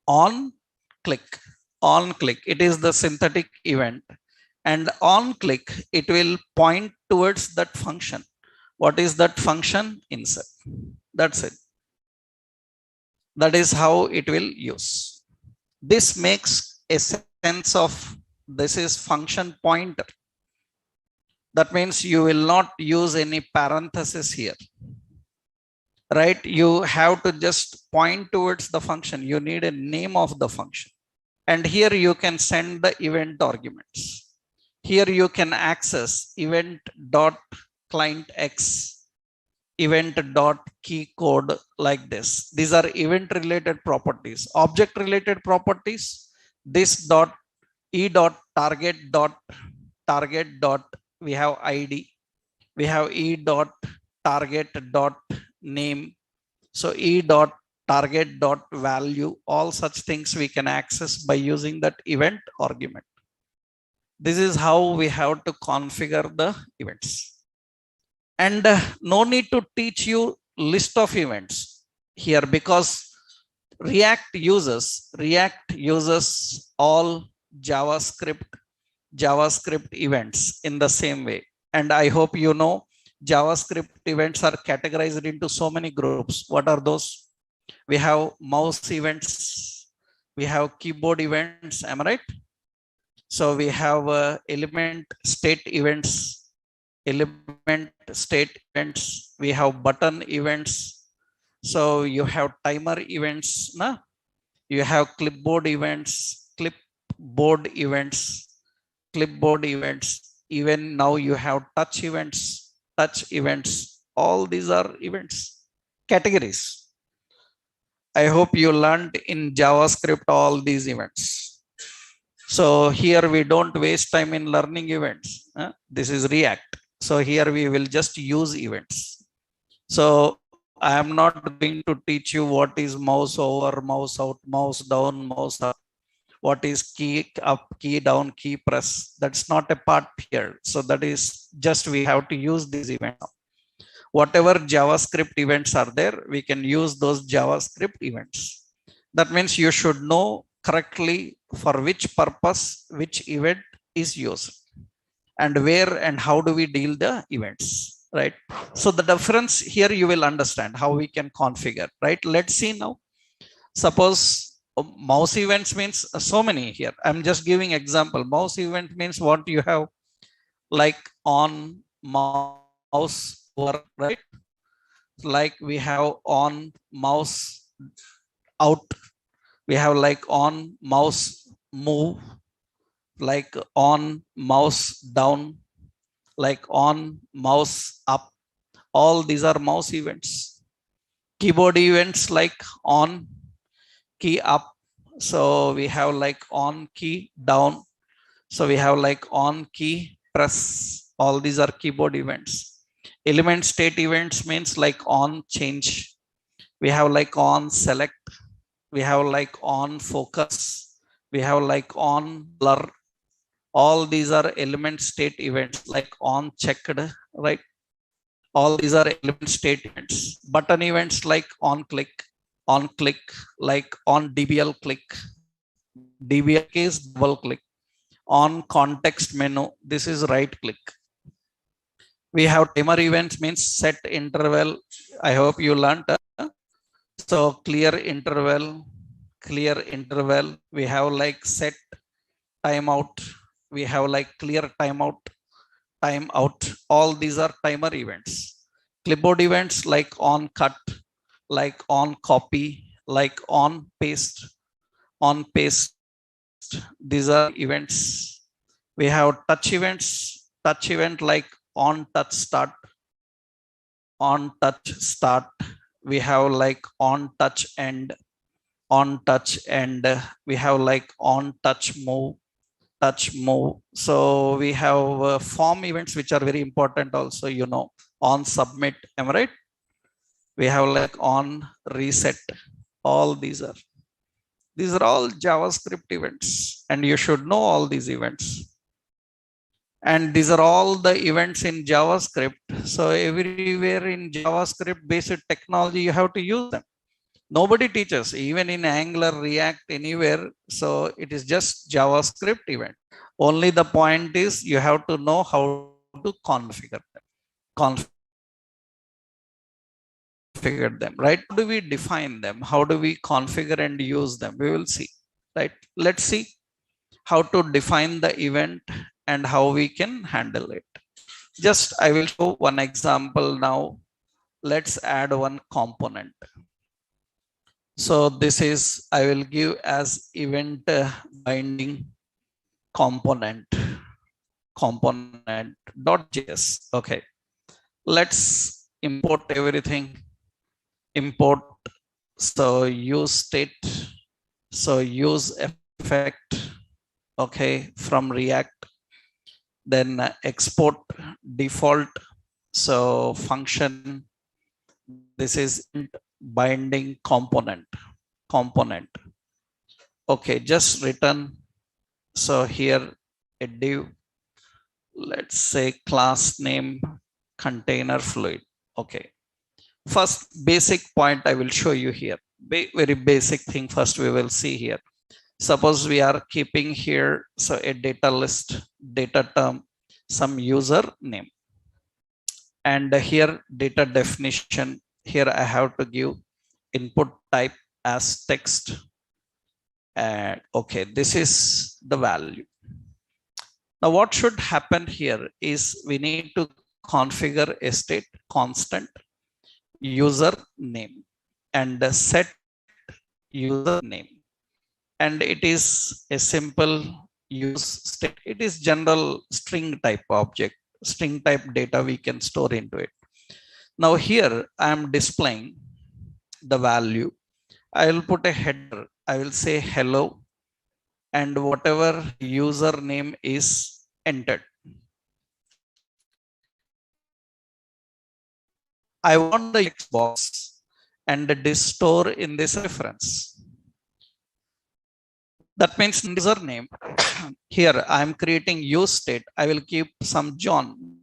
On click. On click. It is the synthetic event. And on click, it will point towards that function. What is that function? Insert. That's it. That is how it will use. This makes a sense of this is function pointer. That means you will not use any parenthesis here, right? You have to just point towards the function. You need a name of the function. And here you can send the event arguments. Here you can access event.clientX, event.keycode like this. These are event related properties. Object related properties, this dot e.target we have ID, we have e.target.name. So e.target.value, all such things we can access by using that event argument. This is how we have to configure the events. And no need to teach you list of events here, because React uses all JavaScript events in the same way. And I hope you know JavaScript events are categorized into so many groups. What are those? We have mouse events, we have keyboard events, am I right? So we have element state events, we have button events. So you have timer events, na? You have clipboard events, even now you have touch events. All these are events, categories. I hope you learned in JavaScript all these events. So here we don't waste time in learning events. This is React. So here we will just use events. So I am not going to teach you what is mouse over, mouse out, mouse down, mouse up. What is key up, key down, key press. That's not a part here. So that is just we have to use these events. Whatever JavaScript events are there, we can use those JavaScript events. That means you should know correctly for which purpose, which event is used, and where and how do we deal the events, right? So the difference here you will understand how we can configure, right? Let's see now. Suppose mouse events means so many here. I'm just giving example. Mouse event means what you have, like on mouse over, right? Like we have on mouse out, we have like on mouse move, like on mouse down, like on mouse up. All these are mouse events. Keyboard events like on key up. So we have like on key down. So we have like on key press. All these are keyboard events. Element state events means like on change. We have like on select. We have like on focus. We have like on blur. All these are element state events, like on checked, right? All these are element state events. Button events like on click, like on DBL click. DBL is double click. On context menu, this is right click. We have timer events means set interval. I hope you learned. So clear interval. We have like set timeout. We have like clear timeout. All these are timer events. Clipboard events like on cut, like on copy, like on paste, on paste. These are events. We have touch events, touch event like on touch start, on touch start. We have like on touch end, on touch end. We have like on touch move, touch move. So we have form events which are very important also, you know, on submit, am I right? We have like on reset. All these are all JavaScript events, and you should know all these events. And these are all the events in JavaScript. So everywhere in JavaScript based technology, you have to use them. Nobody teaches, even in Angular, React, anywhere. So it is just JavaScript event. Only the point is you have to know how to configure them. Configure them, right? How do we define them? How do we configure and use them? We will see, right? Let's see how to define the event and how we can handle it. Just I will show one example now. Let's add one component. So this is, I will give as event binding component.js. Okay, let's import everything. Import, so use state, so use effect, okay, from React. Then export default, so function. This is binding component. Okay, just return. So here a div, let's say class name container fluid. Okay, first basic point I will show you here. Very basic thing first we will see here. Suppose we are keeping here, so a data list, data term, some user name, and here data definition. Here I have to give input type as text, and okay, this is the value. Now what should happen here is we need to configure a state constant user name and set user name, and it is a simple use state. It is general string type object, string type data we can store into it. Now here I am displaying the value. I will put a header, I will say hello, and whatever username is entered. I want the text box and this store in this reference. That means username. Here I am creating use state. I will keep some John.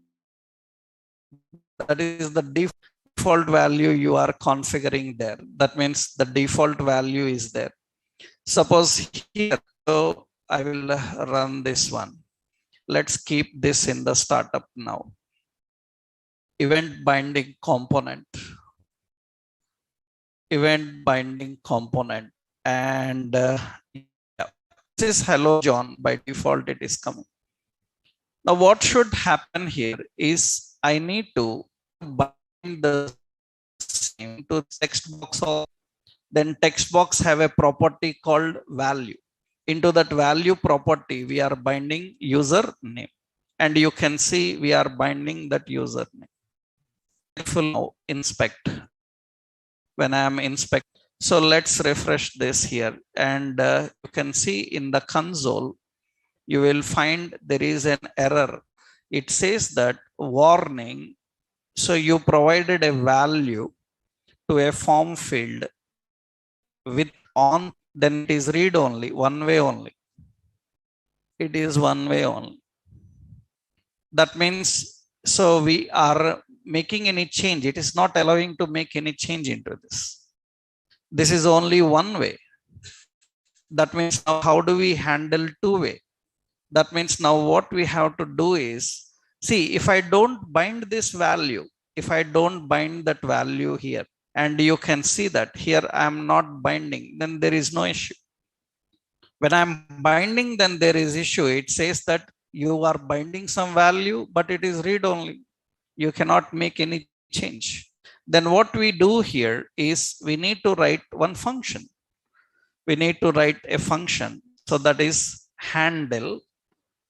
That is the default value you are configuring there. That means the default value is there. Suppose here, so I will run this one. Let's keep this in the startup now. Event binding component. Event binding component. And yeah, this is hello John. By default, it is coming. Now, what should happen here is I need to bind the same to text box. Then text box have a property called value. Into that value property, we are binding user name, and you can see we are binding that username. Now inspect. When I am inspect, so let's refresh this here, and you can see in the console you will find there is an error. It says that warning. So you provided a value to a form field with on, then it is read only, one way only. It is one way only. That means, so we are making any change. It is not allowing to make any change into this. This is only one way. That means now how do we handle two way? That means now what we have to do is, see, if I don't bind this value, if I don't bind that value here, and you can see that here I am not binding, then there is no issue. When I'm binding, then there is issue. It says that you are binding some value, but it is read only. You cannot make any change. then what we do here is we need to write one function. We need to write a function. So that is handle.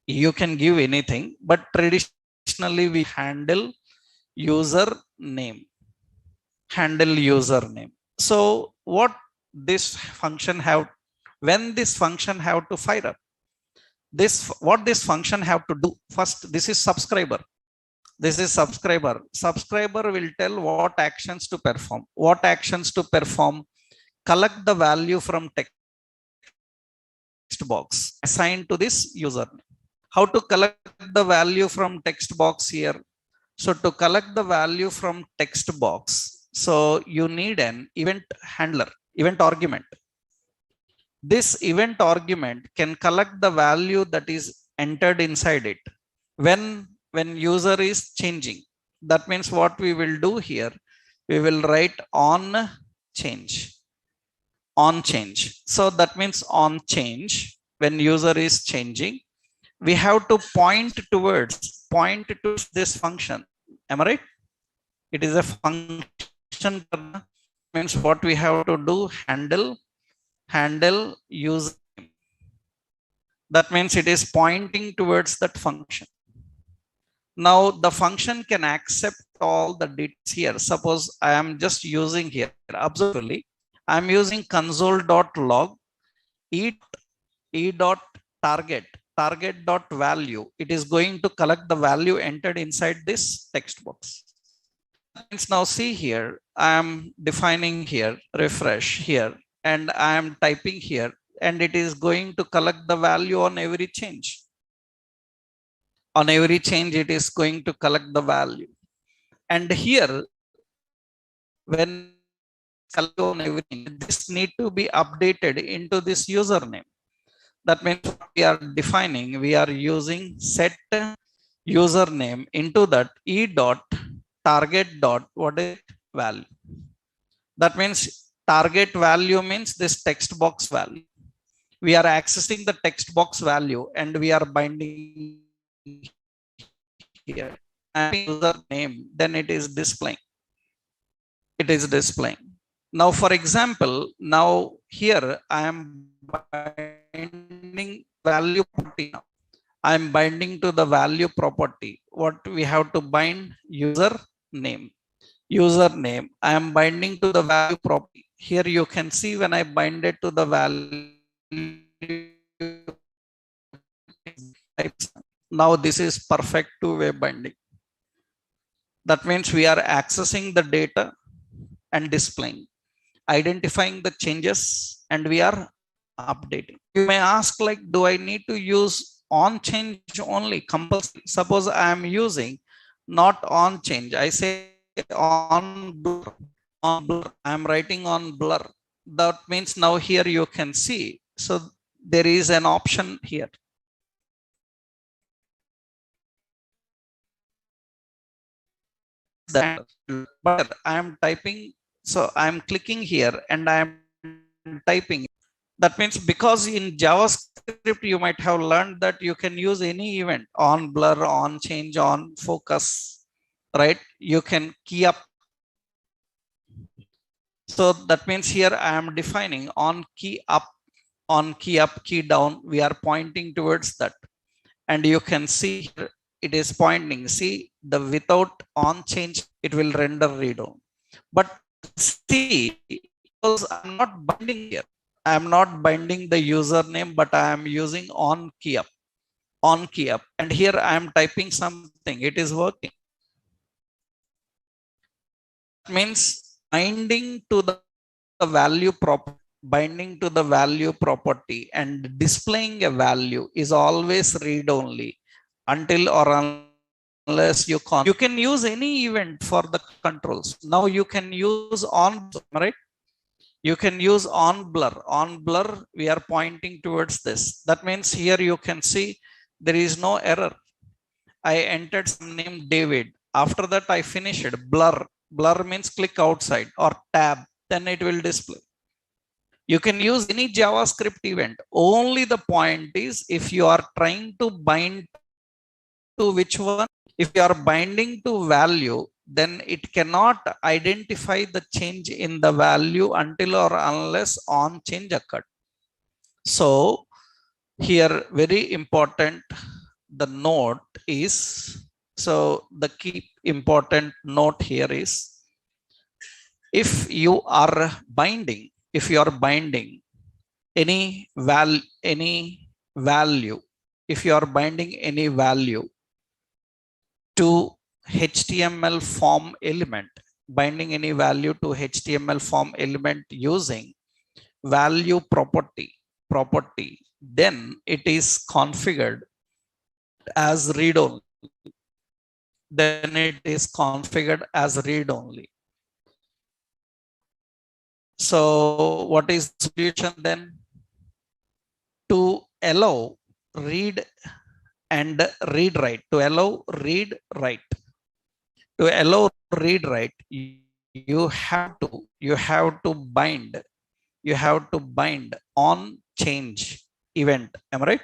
You can give anything, but traditionally we handle user name. Handle username. So what this function have, when this function have to fire up, this what this function have to do first, this is subscriber. This is subscriber. Subscriber will tell what actions to perform. What actions to perform? Collect the value from text box assigned to this username. How to collect the value from text box here? So to collect the value from text box, so you need an event handler, event argument. This event argument can collect the value that is entered inside it when user is changing. That means what we will do here, we will write on change. On change. So that means on change, when user is changing, we have to point towards this function. Am I right? It is a function. Means what we have to do, handle user. That means it is pointing towards that function. Now the function can accept all the details here. Suppose I am just using here, observably, I am using console.log target.value. It is going to collect the value entered inside this text box. That means now see here, I am defining here, refresh here, and I am typing here, and it is going to collect the value on every change. On every change, it is going to collect the value. And here, when on everything, this need to be updated into this username. That means we are defining, we are using set username into that e dot target dot what is value. That means target value means this text box value. We are accessing the text box value and we are binding here. User name, then it is displaying. It is displaying. Now, for example, now here I am binding value property. Now I am binding to the value property. What we have to bind? User name. Username. I am binding to the value property. Here you can see when I bind it to the value. Now this is perfect two-way binding. That means we are accessing the data and displaying, identifying the changes, and we are updating. You may ask, like, do I need to use on change only compulsory? Suppose I am using not on change, I say on blur. On blur, I am writing on blur. That means now here you can see, so there is an option here. That, but I am typing, so I am clicking here and I am typing. That means because in JavaScript you might have learned that you can use any event, on blur, on change, on focus, right? You can key up. So that means here I am defining on key up, key down. We are pointing towards that, and you can see here it is pointing. See, the without on change, it will render read on. But see, because I'm not binding here, I am not binding the username, but I am using on key up, and here I am typing something. It is working. That means binding to the value property, binding to the value property and displaying a value is always read only until or unless you can use any event for the controls. Now you can use on, right? You can use on blur. On blur, we are pointing towards this. That means here you can see there is no error. I entered some name David. After that I finished blur. Blur means click outside or tab, then it will display. You can use any JavaScript event. Only the point is, if you are trying to bind to which one, if you are binding to value, then it cannot identify the change in the value until or unless on change occurred. So here very important the note is, so the key important note here is, if you are binding, if you are binding any value, if you are binding any value to HTML form element, binding any value to HTML form element using value property, then it is configured as read only. Then it is configured as read only. So what is the solution then? To allow read and read write, to allow read write, to allow read write, you have to bind, you have to bind on change event. Am I right?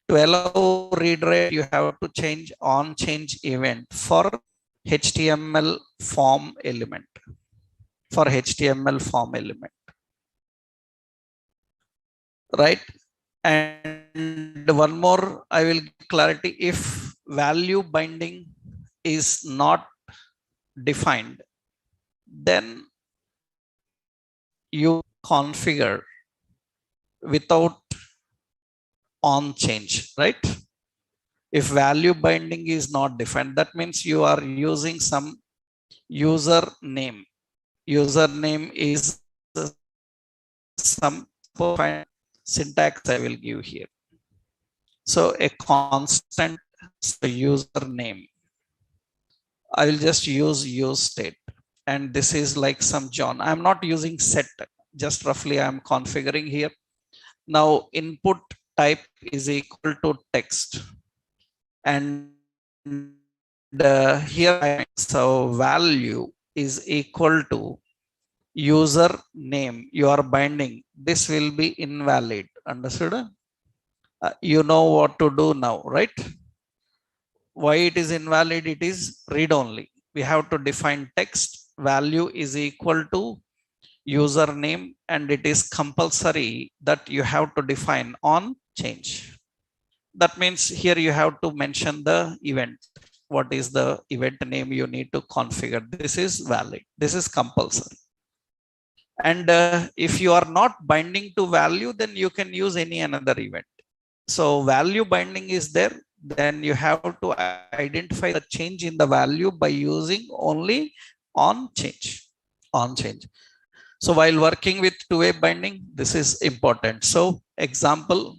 To allow read write, you have to change on change event for HTML form element, for HTML form element, right? And one more I will give clarity. If value binding is not defined, then you configure without on change, right? If value binding is not defined, that means you are using some username. Username is some syntax I will give here. So a constant username, I will just use state, and this is like some John. I'm not using set, just roughly I'm configuring here. Now input type is equal to text, and here so value is equal to user name. You are binding, this will be invalid. Understood? You know what to do now, right? Why it is invalid? It is read only. We have to define text value is equal to username, and it is compulsory that you have to define on change. That means here you have to mention the event. What is the event name you need to configure? This is valid, this is compulsory. And if you are not binding to value, then you can use any another event. So value binding is there, then you have to identify the change in the value by using only on change, on change. So while working with two-way binding, this is important. So example,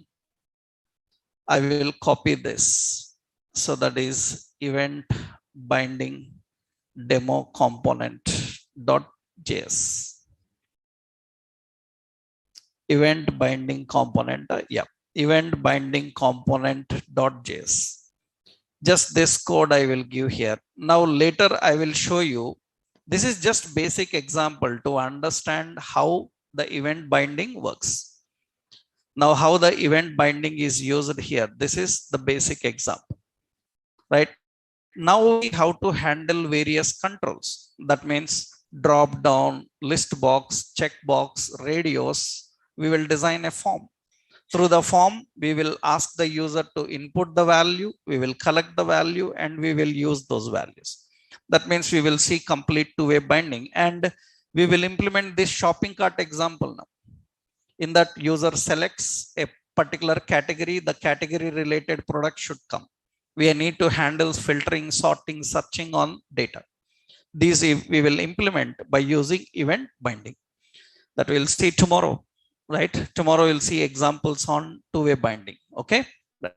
I will copy this. So that is event binding demo component .js. Event binding component, event binding component .js. Just this code I will give here. Now later I will show you. This is just basic example to understand how the event binding works. Now how the event binding is used here. This is the basic example, right? Now we have to handle various controls. That means drop down, list box, checkbox, radios. We will design a form. Through the form, we will ask the user to input the value, we will collect the value, and we will use those values. That means we will see complete two-way binding, and we will implement this shopping cart example now. In that, user selects a particular category, the category related product should come. We need to handle filtering, sorting, searching on data. These we will implement by using event binding. That we'll see tomorrow, right? Tomorrow we'll see examples on two-way binding. Okay. Right.